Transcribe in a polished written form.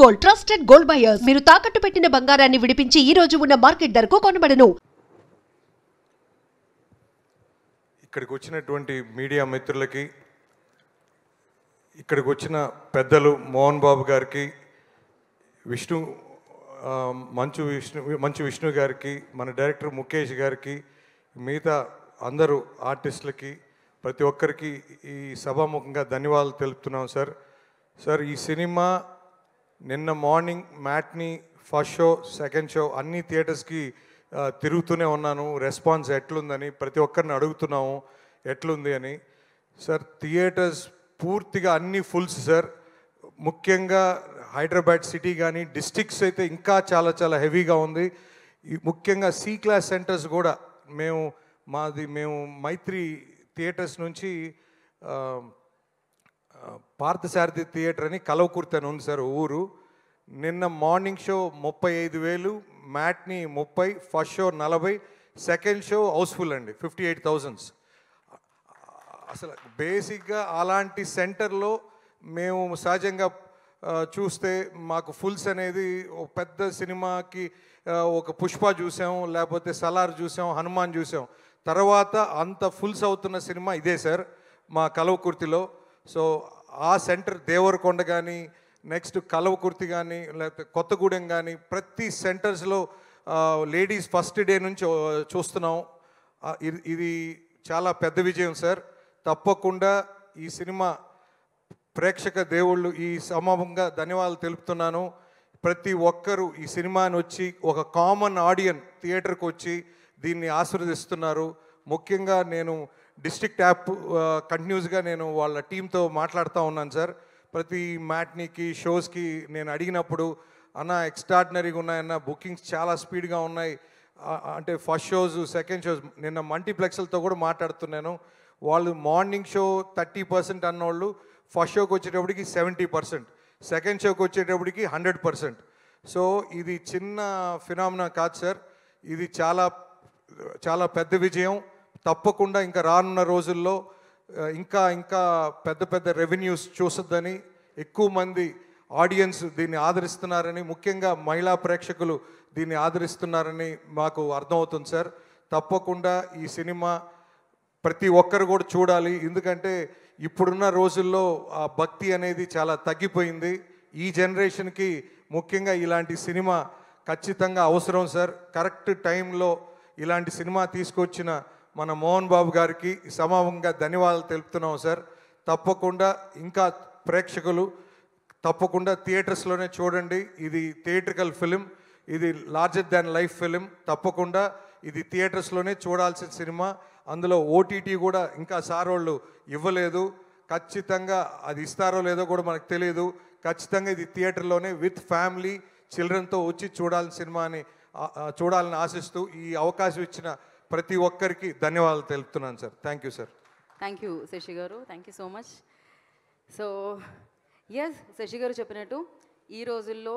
Gold trusted gold buyers మీరు తాకట్టు పెట్టిన బంగారాన్ని విడిపించి ఈ రోజు ఉన్న మార్కెట్ ధరకు కొనబడను. ఇక్కడికి వచ్చినటువంటి మీడియా మిత్రులకి, ఇక్కడికి వచ్చిన పెద్దలు మోహన్ బాబు గారికి, మంచు విష్ణు గారికి, మన డైరెక్టర్ ముఖేష్ గారికి, మిగతా అందరూ ఆర్టిస్టులకి, ప్రతి ఒక్కరికి ఈ సభాముఖంగా ధన్యవాదాలు తెలుపుతున్నాం సార్. సార్, ఈ సినిమా నిన్న morning matinee, first show, second show అన్ని థియేటర్స్కి తిరుగుతూనే ఉన్నాను. రెస్పాన్స్ ఎట్లుందని ప్రతి ఒక్కరిని అడుగుతున్నాము ఎట్లుంది అని. సార్, థియేటర్స్ పూర్తిగా అన్ని ఫుల్స్ సార్. ముఖ్యంగా హైదరాబాద్ సిటీ కానీ డిస్ట్రిక్ట్స్ అయితే ఇంకా చాలా చాలా హెవీగా ఉంది. ముఖ్యంగా సి క్లాస్ సెంటర్స్ కూడా మేము మైత్రి థియేటర్స్ నుంచి పార్థసారథి థియేటర్ అని కలవకుర్తి అని ఉంది సార్ ఊరు. నిన్న morning show 35,000, matinee 30, first show 40, second show housefull అండి, 58,000. అసలు బేసిక్గా అలాంటి సెంటర్లో మేము సహజంగా చూస్తే మాకు ఫుల్స్ అనేది ఒక పెద్ద సినిమాకి ఒక పుష్ప చూసాం, లేకపోతే సలార్ చూసాం, హనుమాన్ చూసాం, తర్వాత అంత ఫుల్స్ అవుతున్న సినిమా ఇదే సార్ మా కలవకుర్తిలో. సో ఆ సెంటర్ దేవరకొండ కానీ, నెక్స్ట్ కలవకుర్తి కానీ, లేకపోతే కొత్తగూడెం కానీ, ప్రతి సెంటర్స్లో లేడీస్ ఫస్ట్ డే నుంచి చూస్తున్నాం. ఇది చాలా పెద్ద విజయం సార్. తప్పకుండా ఈ సినిమా ప్రేక్షక దేవుళ్ళు ఈ సమూహంగా ధన్యవాదాలు తెలుపుతున్నాను. ప్రతి ఒక్కరూ ఈ సినిమాని వచ్చి ఒక కామన్ ఆడియన్ థియేటర్కి వచ్చి దీన్ని ఆశీర్వదిస్తున్నారు. ముఖ్యంగా నేను డిస్ట్రిక్ట్ యాప్ కంటిన్యూస్గా నేను వాళ్ళ టీంతో మాట్లాడుతూ ఉన్నాను సార్. ప్రతి మ్యాట్నీకి, షోస్కి నేను అడిగినప్పుడు అన్న ఎక్స్ట్రాడినరీగా ఉన్నాయన్న, బుకింగ్స్ చాలా స్పీడ్గా ఉన్నాయి అంటే ఫస్ట్ షోస్, సెకండ్ షోస్, నిన్న మల్టీప్లెక్స్లతో కూడా మాట్లాడుతున్నాను. వాళ్ళు మార్నింగ్ షో 30% అన్నోళ్ళు ఫస్ట్ షోకి వచ్చేటప్పటికి 70%, సెకండ్ షోకి వచ్చేటప్పటికి 100%. సో ఇది చిన్న ఫినామినా కాదు సార్, ఇది చాలా చాలా పెద్ద విజయం. తప్పకుండా ఇంకా రానున్న రోజుల్లో ఇంకా ఇంకా పెద్ద పెద్ద రెవెన్యూస్ చూస్తుందని, ఎక్కువ మంది ఆడియన్స్ దీన్ని ఆదరిస్తున్నారని, ముఖ్యంగా మహిళా ప్రేక్షకులు దీన్ని ఆదరిస్తున్నారని మాకు అర్థమవుతుంది సార్. తప్పకుండా ఈ సినిమా ప్రతి ఒక్కరు కూడా చూడాలి. ఎందుకంటే ఇప్పుడున్న రోజుల్లో ఆ భక్తి అనేది చాలా తగ్గిపోయింది. ఈ జనరేషన్కి ముఖ్యంగా ఇలాంటి సినిమా ఖచ్చితంగా అవసరం సార్. కరెక్ట్ టైంలో ఇలాంటి సినిమా తీసుకొచ్చిన మన మోహన్ బాబు గారికి సమూహంగా ధన్యవాదాలు తెలుపుతున్నాం సార్. తప్పకుండా ఇంకా ప్రేక్షకులు తప్పకుండా థియేటర్స్లోనే చూడండి. ఇది థియేట్రికల్ ఫిలిం, ఇది లార్జర్ దాన్ లైఫ్ ఫిలిం. తప్పకుండా ఇది థియేటర్స్లోనే చూడాల్సిన సినిమా. అందులో ఓటీటీ కూడా ఇంకా సార్ వాళ్ళు ఇవ్వలేదు. ఖచ్చితంగా అది ఇస్తారో లేదో కూడా మనకు తెలియదు. ఖచ్చితంగా ఇది థియేటర్లోనే విత్ ఫ్యామిలీ, చిల్డ్రన్తో వచ్చి చూడాల్సిన సినిమా అని చూడాలని ఆశిస్తూ ఈ అవకాశం ఇచ్చిన ప్రతి ఒక్కరికి ధన్యవాదాలు తెలుపుతున్నాను sir. Thank you sir. Thank you Sashi గారు, thank you so much. So yes, Sashi గారు చెప్పినట్టు ఈ రోజుల్లో